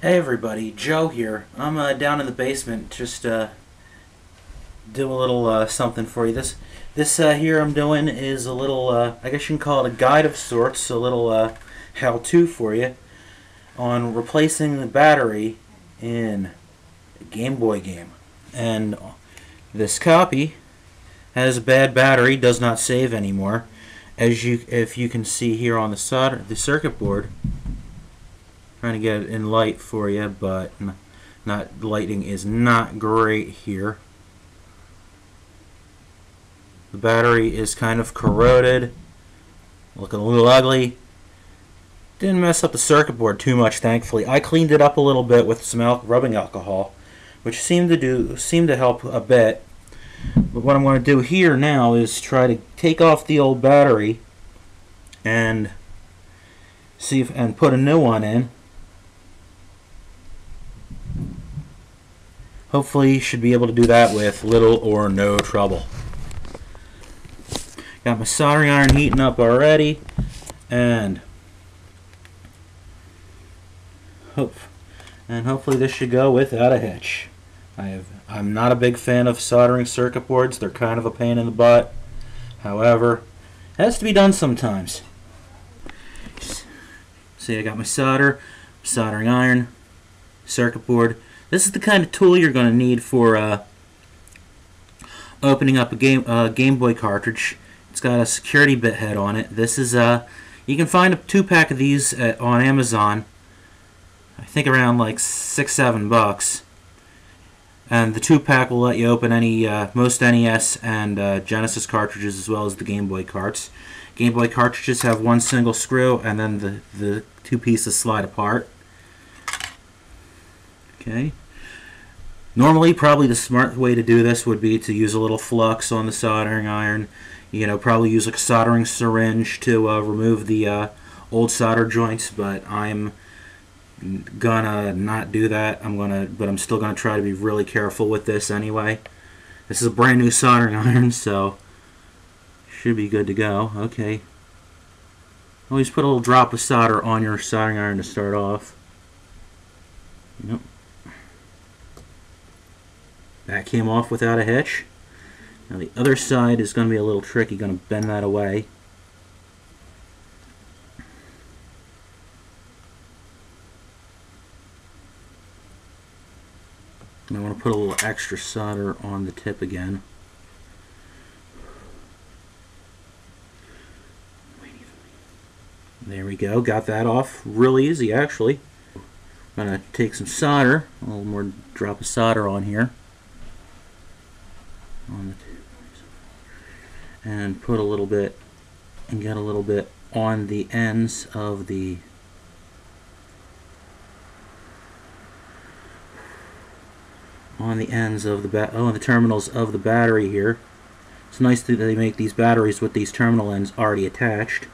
Hey everybody, Joe here. I'm down in the basement, just do a little something for you. This here I'm doing is a little, I guess you can call it a guide of sorts, a little how-to for you on replacing the battery in a Game Boy game. And this copy has a bad battery, does not save anymore. If you can see here on the circuit board. Trying to get it in light for you, but the lighting is not great here. The battery is kind of corroded, looking a little ugly. Didn't mess up the circuit board too much, thankfully. I cleaned it up a little bit with some rubbing alcohol, which seemed to help a bit. But what I'm going to do here now is try to take off the old battery and and put a new one in. Hopefully you should be able to do that with little or no trouble. Got my soldering iron heating up already, and hopefully this should go without a hitch. I'm not a big fan of soldering circuit boards. They're kind of a pain in the butt. However, it has to be done sometimes. See, I got my soldering iron, circuit board. This is the kind of tool you're going to need for opening up a Game Boy cartridge. It's got a security bit head on it. This is you can find a 2-pack of these on Amazon. I think around like $6-7, and the 2-pack will let you open any most NES and Genesis cartridges as well as the Game Boy carts. Game Boy cartridges have one single screw, and then the two pieces slide apart. Okay. Normally, probably the smart way to do this would be to use a little flux on the soldering iron. You know, probably use a soldering syringe to remove the old solder joints. But I'm gonna not do that. But I'm still gonna try to be really careful with this anyway. This is a brand new soldering iron, so should be good to go. Okay. Always put a little drop of solder on your soldering iron to start off. Yep. That came off without a hitch. Now the other side is going to be a little tricky. Going to bend that away. And I want to put a little extra solder on the tip again. There we go. Got that off real easy, actually. I'm going to take some solder, a little more drop of solder on here. And put a little bit and get a little bit on the ends of the the terminals of the battery here. It's nice that they make these batteries with these terminal ends already attached.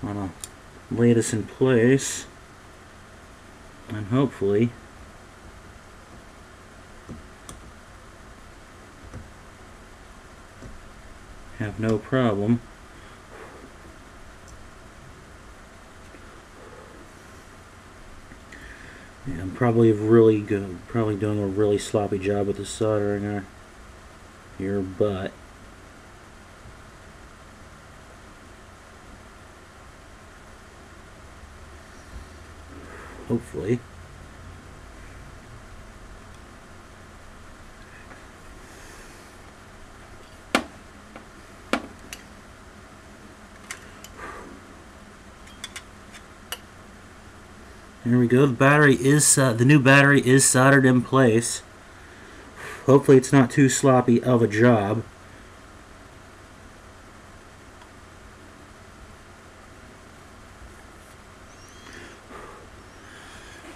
I'm gonna lay this in place, and hopefully have no problem. Yeah, I'm probably doing a really sloppy job with the soldering here, but hopefully. There we go. The new battery is soldered in place. Hopefully it's not too sloppy of a job.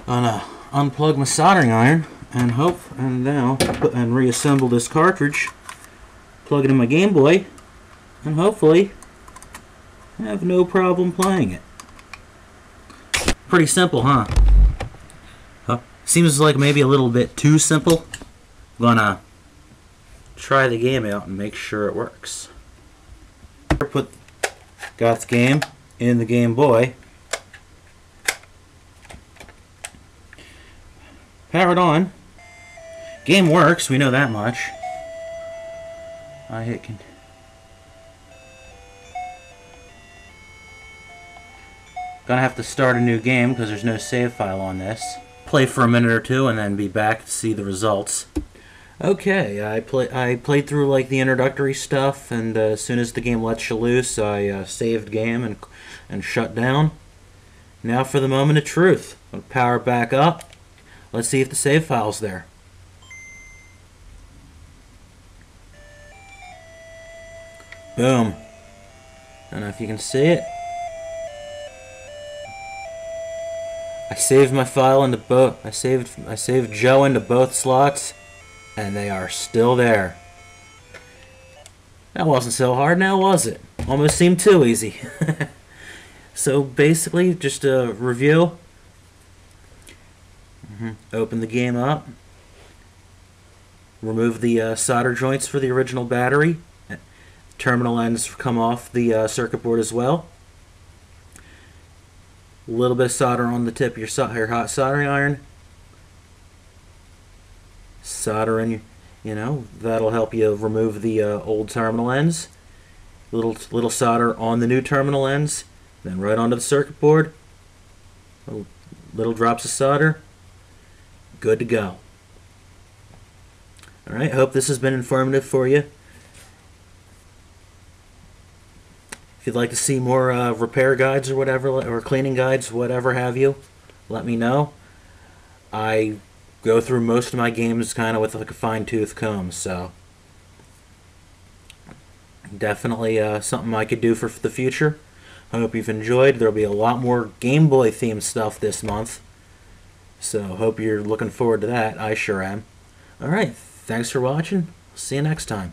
I'm gonna unplug my soldering iron and reassemble this cartridge. Plug it in my Game Boy, and hopefully have no problem playing it. Pretty simple, huh? Seems like maybe a little bit too simple. I'm gonna try the game out and make sure it works. got the game in the Game Boy. Power it on. Game works, we know that much. I hit continue. Gonna have to start a new game because there's no save file on this. Play for a minute or two and then be back to see the results. Okay, I played through like the introductory stuff, and as soon as the game lets you loose, I saved game and shut down. Now for the moment of truth. I'll power it back up. Let's see if the save file's there. Boom. I don't know if you can see it. I saved my file into both. I saved Joe into both slots, and they are still there. That wasn't so hard now, was it? Almost seemed too easy. So basically, just a review. Open the game up. Remove the solder joints for the original battery. Terminal ends come off the circuit board as well. A little bit of solder on the tip of your hot soldering iron. Solder in, that'll help you remove the old terminal ends. Little solder on the new terminal ends. Then right onto the circuit board. Little drops of solder. Good to go. Alright, hope this has been informative for you. If you'd like to see more repair guides or whatever, or cleaning guides, whatever have you, let me know. I go through most of my games kind of with like a fine-tooth comb, so definitely something I could do for the future. I hope you've enjoyed. There'll be a lot more Game Boy themed stuff this month, so hope you're looking forward to that. I sure am. Alright, thanks for watching. See you next time.